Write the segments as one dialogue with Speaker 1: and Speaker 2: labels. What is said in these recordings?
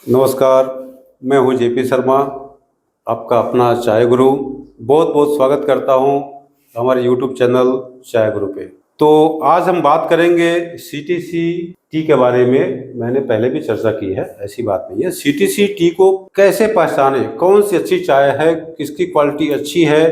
Speaker 1: नमस्कार, मैं हूं जेपी शर्मा, आपका अपना चाय गुरु। बहुत बहुत स्वागत करता हूं हमारे यूट्यूब चैनल चाय गुरु पे। तो आज हम बात करेंगे सीटीसी टी के बारे में। मैंने पहले भी चर्चा की है, ऐसी बात नहीं है। सीटीसी टी को कैसे पहचाने, कौन सी अच्छी चाय है, किसकी क्वालिटी अच्छी है,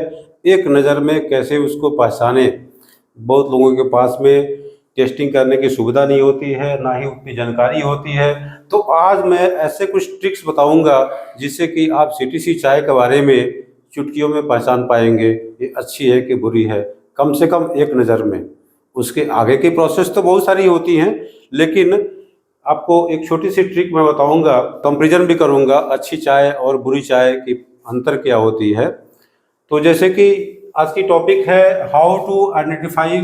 Speaker 1: एक नज़र में कैसे उसको पहचाने। बहुत लोगों के पास में टेस्टिंग करने की सुविधा नहीं होती है, ना ही उतनी जानकारी होती है। तो आज मैं ऐसे कुछ ट्रिक्स बताऊंगा जिससे कि आप सीटीसी चाय के बारे में चुटकियों में पहचान पाएंगे ये अच्छी है कि बुरी है, कम से कम एक नज़र में। उसके आगे की प्रोसेस तो बहुत सारी होती हैं, लेकिन आपको एक छोटी सी ट्रिक मैं बताऊंगा, कंपैरिजन भी करूंगा अच्छी चाय और बुरी चाय की अंतर क्या होती है। तो जैसे कि आज की टॉपिक है how to identify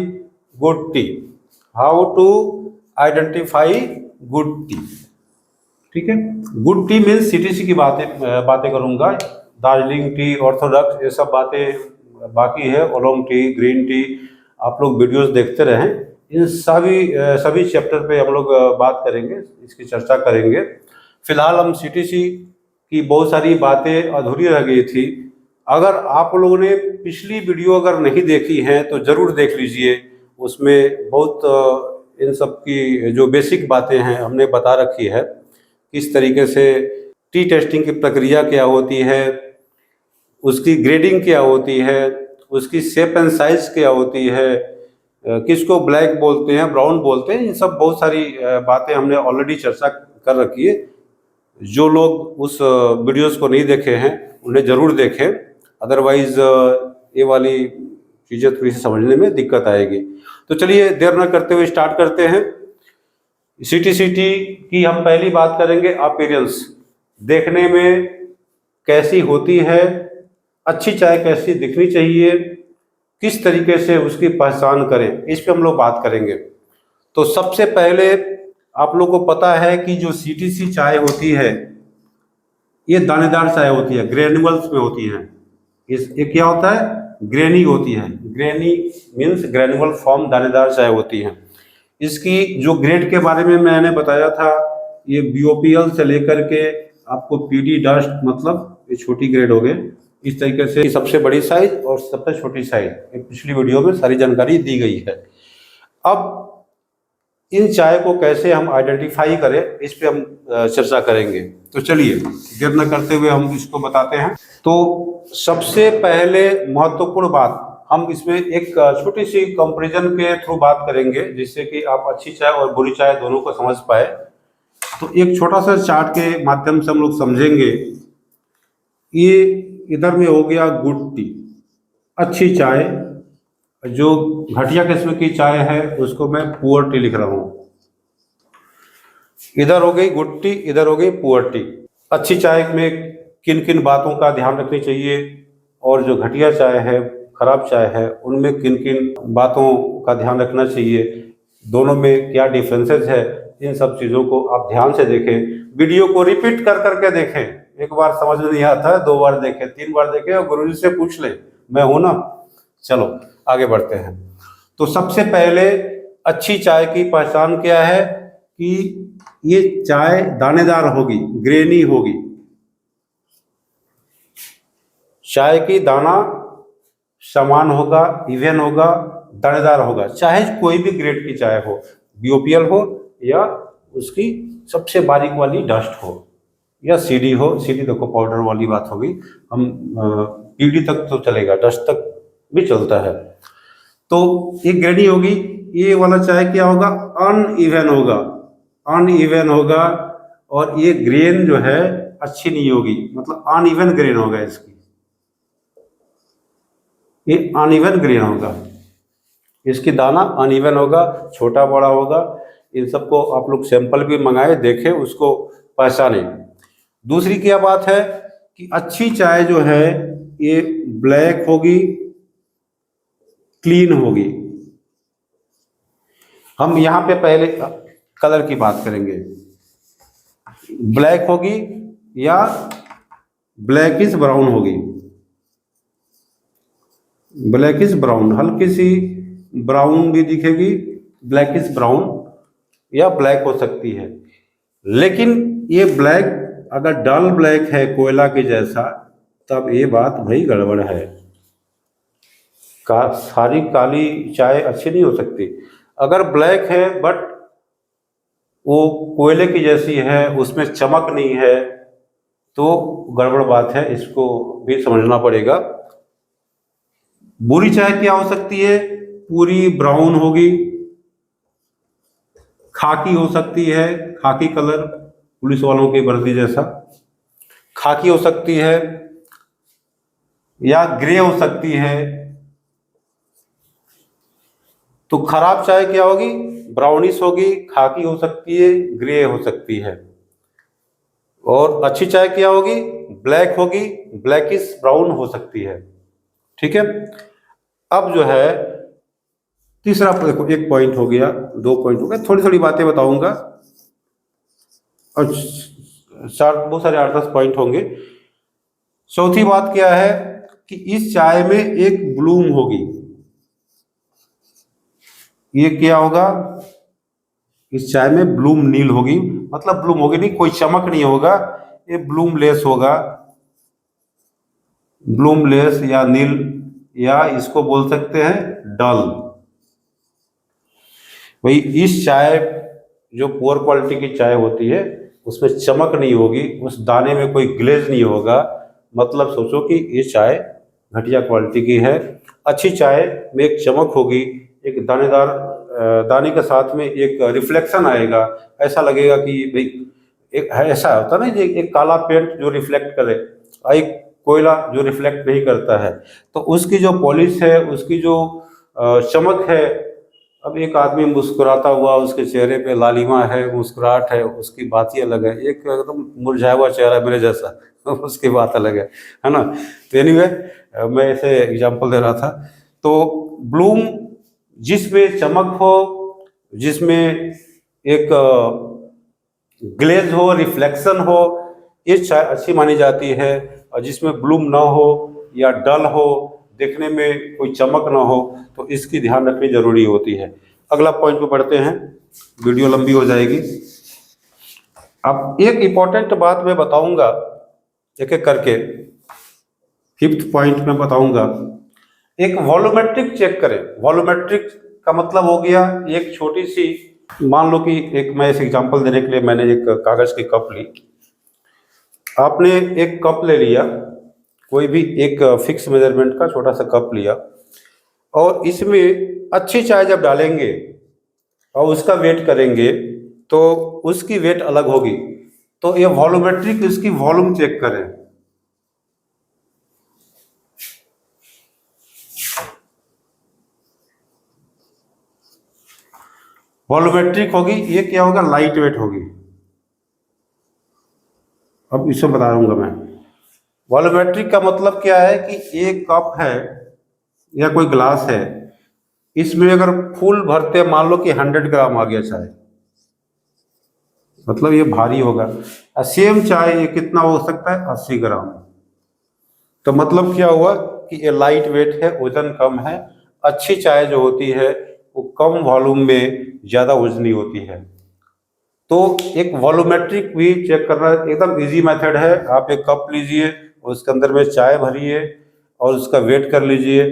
Speaker 1: good tea. How to identify good tea, ठीक है। गुड टी मीन्स सीटीसी की बातें करूंगा। दार्जिलिंग टी, ऑर्थोडॉक्स, ये सब बातें बाकी है। ओलोंग टी, ग्रीन टी, आप लोग वीडियोस देखते रहें। इन सभी चैप्टर पे हम लोग बात करेंगे, इसकी चर्चा करेंगे। फिलहाल हम सीटीसी की बहुत सारी बातें अधूरी रह गई थी। अगर आप लोगों ने पिछली वीडियो अगर नहीं देखी है तो ज़रूर देख लीजिए। उसमें बहुत इन सब की जो बेसिक बातें हैं हमने बता रखी है। किस तरीके से टी टेस्टिंग की प्रक्रिया क्या होती है, उसकी ग्रेडिंग क्या होती है, उसकी शेप एंड साइज क्या होती है, किसको ब्लैक बोलते हैं, ब्राउन बोलते हैं। इन सब बहुत सारी बातें हमने ऑलरेडी चर्चा कर रखी है। जो लोग उस वीडियोस को नहीं देखे हैं उन्हें ज़रूर देखें, अदरवाइज़ ये वाली चीज़ें थोड़ी सी समझने में दिक्कत आएगी। तो चलिए देर न करते हुए स्टार्ट करते हैं। सीटीसी टी की हम पहली बात करेंगे अपीयरेंस, देखने में कैसी होती है, अच्छी चाय कैसी दिखनी चाहिए, किस तरीके से उसकी पहचान करें, इस पे हम लोग बात करेंगे। तो सबसे पहले आप लोग को पता है कि जो सीटीसी चाय होती है ये दानेदार चाय होती है, ग्रेन्युअल्स में होती है। ये क्या होता है, ग्रेनी होती है। ग्रेनी मीन्स ग्रेनुअल फॉर्म, दानेदार चाय होती है। इसकी जो ग्रेड के बारे में मैंने बताया था, ये बीओपीएल से लेकर के आपको पीडी डस्ट, मतलब ये छोटी ग्रेड हो गए। इस तरीके से सबसे बड़ी साइज और सबसे छोटी साइज, पिछली वीडियो में सारी जानकारी दी गई है। अब इन चाय को कैसे हम आइडेंटिफाई करें, इस पे हम चर्चा करेंगे। तो चलिए देर न करते हुए हम इसको बताते हैं। तो सबसे पहले महत्वपूर्ण बात, हम इसमें एक छोटी सी कंपैरिजन के थ्रू बात करेंगे जिससे कि आप अच्छी चाय और बुरी चाय दोनों को समझ पाए। तो एक छोटा सा चार्ट के माध्यम से हम लोग समझेंगे। ये इधर में हो गया गुड टी, अच्छी चाय। जो घटिया किस्म की चाय है उसको मैं पुअर टी लिख रहा हूँ। इधर हो गई गुड टी, इधर हो गई पुअर टी। अच्छी चाय में किन किन बातों का ध्यान रखनी चाहिए और जो घटिया चाय है, खराब चाय है, उनमें किन किन बातों का ध्यान रखना चाहिए, दोनों में क्या डिफरेंसेस है, इन सब चीज़ों को आप ध्यान से देखें। वीडियो को रिपीट कर करके देखें। एक बार समझ में नहीं आता है, 2 बार देखें, 3 बार देखें और गुरुजी से पूछ लें, मैं हूं ना। चलो आगे बढ़ते हैं। तो सबसे पहले अच्छी चाय की पहचान क्या है कि ये चाय दानेदार होगी, ग्रेनी होगी। चाय की दाना समान होगा, इवन होगा, दानेदार होगा, चाहे कोई भी ग्रेड की चाय हो, बीओपीएल हो या उसकी सबसे बारीक वाली डस्ट हो या सीडी हो। सीडी देखो पाउडर वाली बात होगी, हम पीडी तक तो चलेगा, डस्ट तक भी चलता है। तो ये ग्रेडी होगी। ये वाला चाय क्या होगा, अनइवन होगा, अनइवन होगा। और ये ग्रेन जो है अच्छी नहीं होगी, मतलब अनइवन ग्रेन होगा इसकी, ये अनइवन ग्रेन होगा, इसकी दाना अनइवन होगा, छोटा बड़ा होगा। इन सबको आप लोग सैंपल भी मंगाए, देखें, उसको पहचाने। दूसरी क्या बात है कि अच्छी चाय जो है ये ब्लैक होगी, क्लीन होगी। हम यहाँ पे पहले कलर की बात करेंगे। ब्लैक होगी या ब्लैकिश ब्राउन होगी, ब्लैकिश ब्राउन, हल्की सी ब्राउन भी दिखेगी, ब्लैकिश ब्राउन या ब्लैक हो सकती है। लेकिन ये ब्लैक अगर डल ब्लैक है कोयला के जैसा, तब ये बात भाई गड़बड़ है। सारी काली चाय अच्छी नहीं हो सकती। अगर ब्लैक है बट वो कोयले की जैसी है, उसमें चमक नहीं है, तो गड़बड़ बात है, इसको भी समझना पड़ेगा। बुरी चाय क्या हो सकती है? पूरी ब्राउन होगी, खाकी हो सकती है, खाकी कलर पुलिस वालों की वर्दी जैसा खाकी हो सकती है, या ग्रे हो सकती है। तो खराब चाय क्या होगी? ब्राउनिश होगी, खाकी हो सकती है, ग्रे हो सकती है। और अच्छी चाय क्या होगी? ब्लैक होगी, ब्लैकिश ब्राउन हो सकती है। ठीक है। अब जो है तीसरा, देखो एक पॉइंट हो गया, 2 पॉइंट हो गए, थोड़ी थोड़ी बातें बताऊंगा और बहुत सारे 8-10 पॉइंट होंगे। चौथी बात क्या है कि इस चाय में एक ब्लूम होगी। ये क्या होगा? इस चाय में ब्लूम नील होगी, मतलब ब्लूम होगी नहीं, कोई चमक नहीं होगा, ये ब्लूम लेस होगा, ब्लूम लेस या नील, या इसको बोल सकते हैं डल। भाई इस चाय, जो पुअर क्वालिटी की चाय होती है, उसमें चमक नहीं होगी, उस दाने में कोई ग्लेज नहीं होगा, मतलब सोचो कि ये चाय घटिया क्वालिटी की है। अच्छी चाय में एक चमक होगी, एक दानेदार दाने के साथ में एक रिफ्लेक्शन आएगा, ऐसा लगेगा कि भाई एक ऐसा होता है ना, एक काला पेंट जो रिफ्लेक्ट करे, एक कोयला जो रिफ्लेक्ट नहीं करता है, तो उसकी जो पॉलिश है, उसकी जो चमक है। अब एक आदमी मुस्कुराता हुआ, उसके चेहरे पे लालिमा है, मुस्कुराहट है, उसकी बात ही अलग है। एक एकदम मुरझाया हुआ चेहरा मेरे जैसा उसकी बात अलग है ना। तो एनीवे, मैं ऐसे एग्जांपल दे रहा था। तो ब्लूम जिसमें चमक हो, जिसमें एक ग्लेज हो, रिफ्लेक्शन हो, ये चाय अच्छी मानी जाती है। और जिसमें ब्लूम ना हो या डल हो, देखने में कोई चमक ना हो, तो इसकी ध्यान रखनी जरूरी होती है। अगला पॉइंट पे बढ़ते हैं, वीडियो लंबी हो जाएगी। अब एक इम्पॉर्टेंट बात मैं बताऊंगा एक एक करके। फिफ्थ पॉइंट में बताऊंगा, एक वॉल्यूमेट्रिक चेक करें। वॉल्यूमेट्रिक का मतलब हो गया एक छोटी सी, मान लो कि एक, मैं इस एग्जांपल देने के लिए मैंने एक कागज की कप ली। आपने एक कप ले लिया, कोई भी एक फिक्स मेजरमेंट का छोटा सा कप लिया, और इसमें अच्छी चाय जब डालेंगे और उसका वेट करेंगे, तो उसकी वेट अलग होगी। तो ये वॉल्यूमेट्रिक, इसकी वॉल्यूम चेक करें। वॉल्यूमेट्रिक होगी, ये क्या होगा? लाइट वेट होगी। अब इसे बता दूंगा मैं। वॉल्यूमेट्रिक का मतलब क्या है कि एक कप है या कोई ग्लास है, इसमें अगर फुल भरते, मान लो कि 100 ग्राम आ गया चाय, मतलब ये भारी होगा। सेम चाय ये कितना हो सकता है? 80 ग्राम। तो मतलब क्या हुआ कि ये लाइट वेट है, वजन कम है। अच्छी चाय जो होती है वो कम वॉल्यूम में ज़्यादा वजनी होती है। तो एक वॉल्यूमेट्रिक भी चेक करना एकदम इजी मेथड है। आप एक कप लीजिए, उसके अंदर में चाय भरिए और उसका वेट कर लीजिए।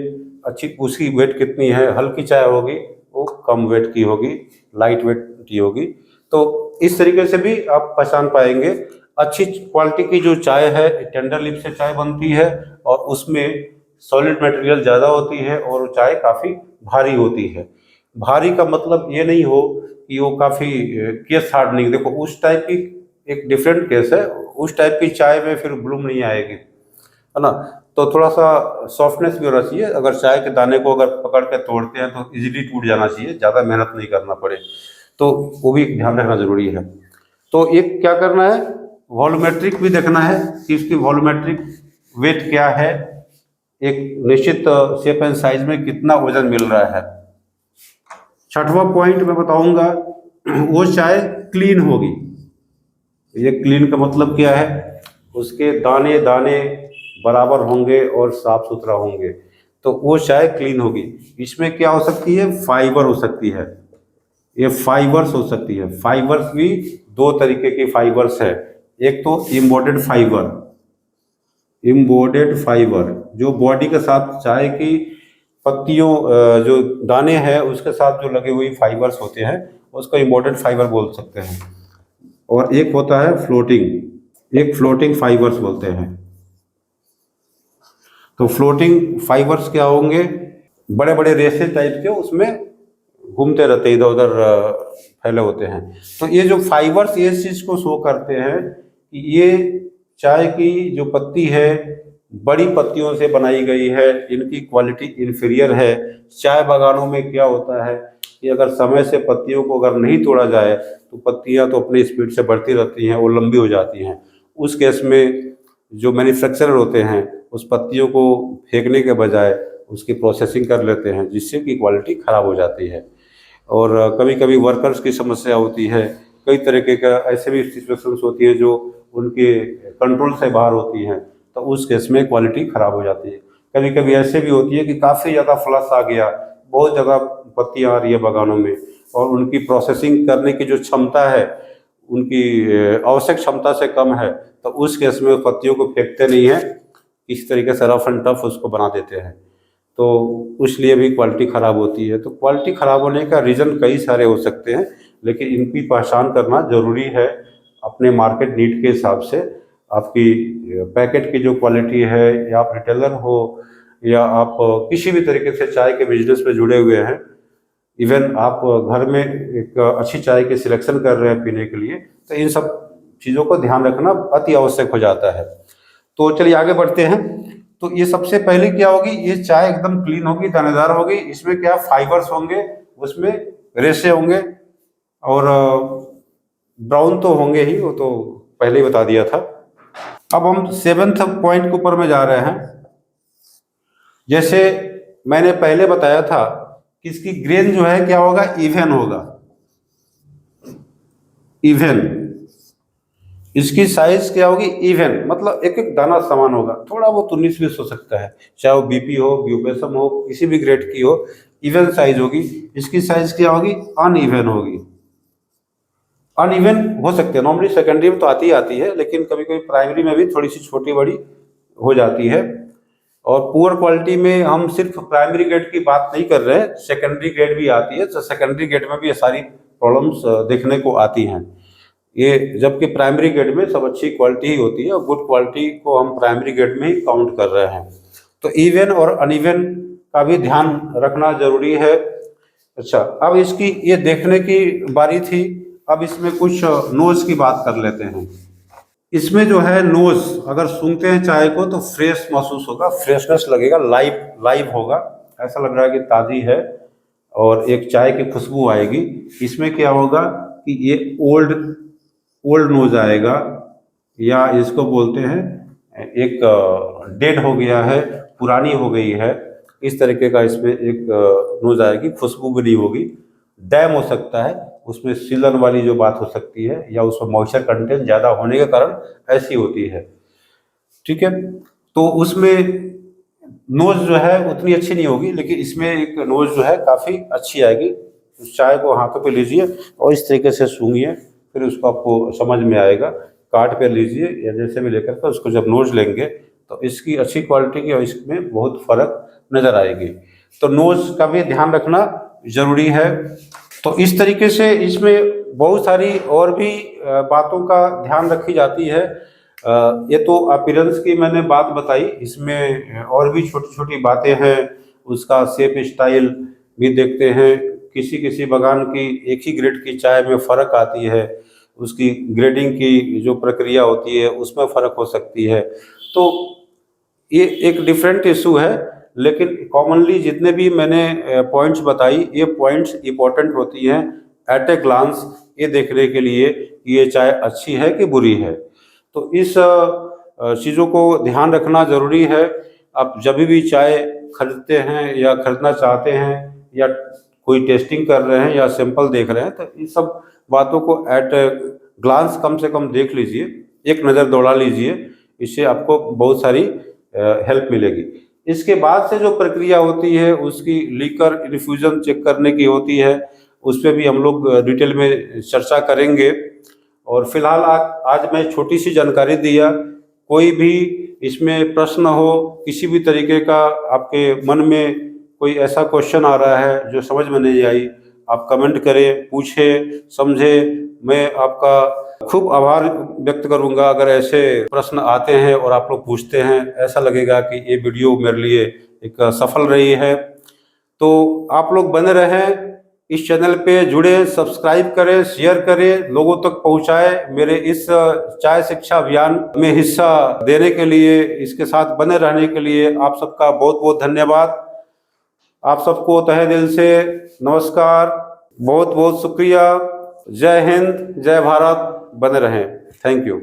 Speaker 1: अच्छी उसकी वेट कितनी है? हल्की चाय होगी वो कम वेट की होगी, लाइट वेट की होगी। तो इस तरीके से भी आप पहचान पाएंगे। अच्छी क्वालिटी की जो चाय है, टेंडर लिप से चाय बनती है और उसमें सॉलिड मटेरियल ज़्यादा होती है और वो चाय काफ़ी भारी होती है। भारी का मतलब ये नहीं हो कि वो काफ़ी केस हार्डनिंग, देखो उस टाइप की एक डिफरेंट केस है, उस टाइप की चाय में फिर ब्लूम नहीं आएगी, है ना। तो थोड़ा सा सॉफ्टनेस भी होना चाहिए। अगर चाय के दाने को अगर पकड़ के तोड़ते हैं तो इजीली टूट जाना चाहिए, ज़्यादा मेहनत नहीं करना पड़े, तो वो भी ध्यान रखना ज़रूरी है। तो एक क्या करना है, वॉल्यूमेट्रिक भी देखना है कि इसकी वॉल्यूमेट्रिक वेट क्या है, एक निश्चित शेप एंड साइज में कितना वजन मिल रहा है। छठवां पॉइंट मैं बताऊंगा, वो चाय क्लीन होगी। ये क्लीन का मतलब क्या है? उसके दाने दाने बराबर होंगे और साफ सुथरा होंगे, तो वो चाय क्लीन होगी। इसमें क्या हो सकती है? फाइबर हो सकती है। ये फाइबर्स हो सकती है। फाइबर्स भी दो तरीके की फाइबर्स है। एक तो इम्बोडेड फाइबर, इम्बोडेड फाइबर जो बॉडी के साथ चाय की पत्तियों जो दाने हैं उसके साथ जो लगे हुए फाइबर्स होते हैं उसको इम्बोडेड फाइबर बोल सकते हैं। और एक होता है फ्लोटिंग, एक फ्लोटिंग फाइबर्स बोलते हैं। तो फ्लोटिंग फाइबर्स क्या होंगे, बड़े बड़े रेशे टाइप के उसमें घूमते रहते इधर उधर फैले होते हैं। तो ये जो फाइबर्स ये चीज़ को शो करते हैं कि ये चाय की जो पत्ती है बड़ी पत्तियों से बनाई गई है, इनकी क्वालिटी इन्फीरियर है। चाय बागानों में क्या होता है कि अगर समय से पत्तियों को अगर नहीं तोड़ा जाए तो पत्तियां तो अपनी स्पीड से बढ़ती रहती हैं, वो लंबी हो जाती हैं। उस केस में जो मैन्युफैक्चरर होते हैं उस पत्तियों को फेंकने के बजाय उसकी प्रोसेसिंग कर लेते हैं, जिससे कि क्वालिटी ख़राब हो जाती है। और कभी कभी वर्कर्स की समस्या होती है, कई तरीके का ऐसे भी सिचुएशंस होती है जो उनके कंट्रोल से बाहर होती हैं, तो उस केस में क्वालिटी ख़राब हो जाती है। कभी कभी ऐसे भी होती है कि काफ़ी ज़्यादा फ्लश आ गया, बहुत ज़्यादा पत्तियाँ आ रही है बागानों में और उनकी प्रोसेसिंग करने की जो क्षमता है उनकी आवश्यक क्षमता से कम है, तो उस केस में पत्तियों को फेंकते नहीं हैं, इस तरीके से रफ एंड टफ उसको बना देते हैं, तो उसलिए भी क्वालिटी ख़राब होती है। तो क्वालिटी ख़राब होने का रीज़न कई सारे हो सकते हैं, लेकिन इनकी पहचान करना ज़रूरी है अपने मार्केट नीड के हिसाब से। आपकी पैकेट की जो क्वालिटी है, या आप रिटेलर हो या आप किसी भी तरीके से चाय के बिजनेस में जुड़े हुए हैं, इवन आप घर में एक अच्छी चाय की सिलेक्शन कर रहे हैं पीने के लिए, तो इन सब चीज़ों को ध्यान रखना अति आवश्यक हो जाता है। तो चलिए आगे बढ़ते हैं। तो ये सबसे पहले क्या होगी, ये चाय एकदम क्लीन होगी, दानेदार होगी, इसमें क्या फाइबर्स होंगे, उसमें रेशे होंगे और ब्राउन तो होंगे ही, वो तो पहले ही बता दिया था। अब हम 7th पॉइंट के ऊपर में जा रहे हैं। जैसे मैंने पहले बताया था कि इसकी ग्रेन जो है क्या होगा, इवन होगा, इवन। इसकी साइज क्या होगी, इवन, मतलब एक एक दाना समान होगा, थोड़ा वो 19-20 हो सकता है, चाहे वो बीपी हो, ब्यूपेसम हो, किसी भी ग्रेड की हो, इवन साइज होगी। इसकी साइज क्या होगी, अनइवन होगी। अनइवन हो सकते हैं, नॉर्मली सेकेंडरी में तो आती ही आती है, लेकिन कभी कभी प्राइमरी में भी थोड़ी सी छोटी बड़ी हो जाती है। और पुअर क्वालिटी में हम सिर्फ प्राइमरी ग्रेड की बात नहीं कर रहे हैं, सेकेंडरी ग्रेड भी आती है, तो सेकेंडरी ग्रेड में भी ये सारी प्रॉब्लम्स देखने को आती हैं। ये जबकि प्राइमरी ग्रेड में सब अच्छी क्वालिटी ही होती है और गुड क्वालिटी को हम प्राइमरी ग्रेड में ही काउंट कर रहे हैं। तो इवन और अनइवन का भी ध्यान रखना जरूरी है। अच्छा, अब इसकी ये देखने की बारी थी, अब इसमें कुछ नोज की बात कर लेते हैं। इसमें जो है नोज, अगर सूंघते हैं चाय को तो फ्रेश महसूस होगा, फ्रेशनेस लगेगा, लाइव लाइव होगा, ऐसा लग रहा है कि ताज़ी है और एक चाय की खुशबू आएगी। इसमें क्या होगा कि ये ओल्ड नोज आएगा, या इसको बोलते हैं एक डेड हो गया है, पुरानी हो गई है, इस तरीके का इसमें एक नोज आएगी। खुशबू भी नहीं होगी, डैम हो सकता है, उसमें सीलन वाली जो बात हो सकती है, या उसमें मॉइस्चर कंटेंट ज़्यादा होने के कारण ऐसी होती है। ठीक है, तो उसमें नोज जो है उतनी अच्छी नहीं होगी, लेकिन इसमें एक नोज जो है काफ़ी अच्छी आएगी। उस चाय को हाथों पे लीजिए और इस तरीके से सूंघिए, फिर उसको आपको समझ में आएगा। काट पे लीजिए या जैसे भी लेकर के उसको जब नोज लेंगे तो इसकी अच्छी क्वालिटी की और इसमें बहुत फ़र्क नज़र आएगी। तो नोज का भी ध्यान रखना ज़रूरी है। तो इस तरीके से इसमें बहुत सारी और भी बातों का ध्यान रखी जाती है। ये तो अपीयरेंस की मैंने बात बताई, इसमें और भी छोटी छोटी बातें हैं। उसका शेप स्टाइल भी देखते हैं, किसी किसी बागान की एक ही ग्रेड की चाय में फ़र्क आती है, उसकी ग्रेडिंग की जो प्रक्रिया होती है उसमें फ़र्क हो सकती है। तो ये एक डिफरेंट इशू है, लेकिन कॉमनली जितने भी मैंने पॉइंट्स बताई, ये पॉइंट्स इंपॉर्टेंट होती हैं एट ए ग्लांस, ये देखने के लिए कि ये चाय अच्छी है कि बुरी है। तो इस चीज़ों को ध्यान रखना ज़रूरी है। आप जब भी चाय खरीदते हैं या खरीदना चाहते हैं या कोई टेस्टिंग कर रहे हैं या सैंपल देख रहे हैं, तो इन सब बातों को एट ग्लांस कम से कम देख लीजिए, एक नज़र दौड़ा लीजिए, इससे आपको बहुत सारी हेल्प मिलेगी। इसके बाद से जो प्रक्रिया होती है उसकी लीकर इन्फ्यूज़न चेक करने की होती है, उस पर भी हम लोग डिटेल में चर्चा करेंगे। और फिलहाल आज मैं छोटी सी जानकारी दिया। कोई भी इसमें प्रश्न हो, किसी भी तरीके का आपके मन में कोई ऐसा क्वेश्चन आ रहा है जो समझ में नहीं आई, आप कमेंट करें, पूछें, समझें। मैं आपका खूब आभार व्यक्त करूंगा अगर ऐसे प्रश्न आते हैं और आप लोग पूछते हैं। ऐसा लगेगा कि ये वीडियो मेरे लिए एक सफल रही है। तो आप लोग बने रहें, इस चैनल पे जुड़े, सब्सक्राइब करें, शेयर करें, लोगों तक पहुंचाएं। मेरे इस चाय शिक्षा अभियान में हिस्सा देने के लिए, इसके साथ बने रहने के लिए आप सबका बहुत बहुत धन्यवाद। आप सबको तहे दिल से नमस्कार, बहुत बहुत शुक्रिया। जय हिंद, जय भारत, बने रहें। Thank you.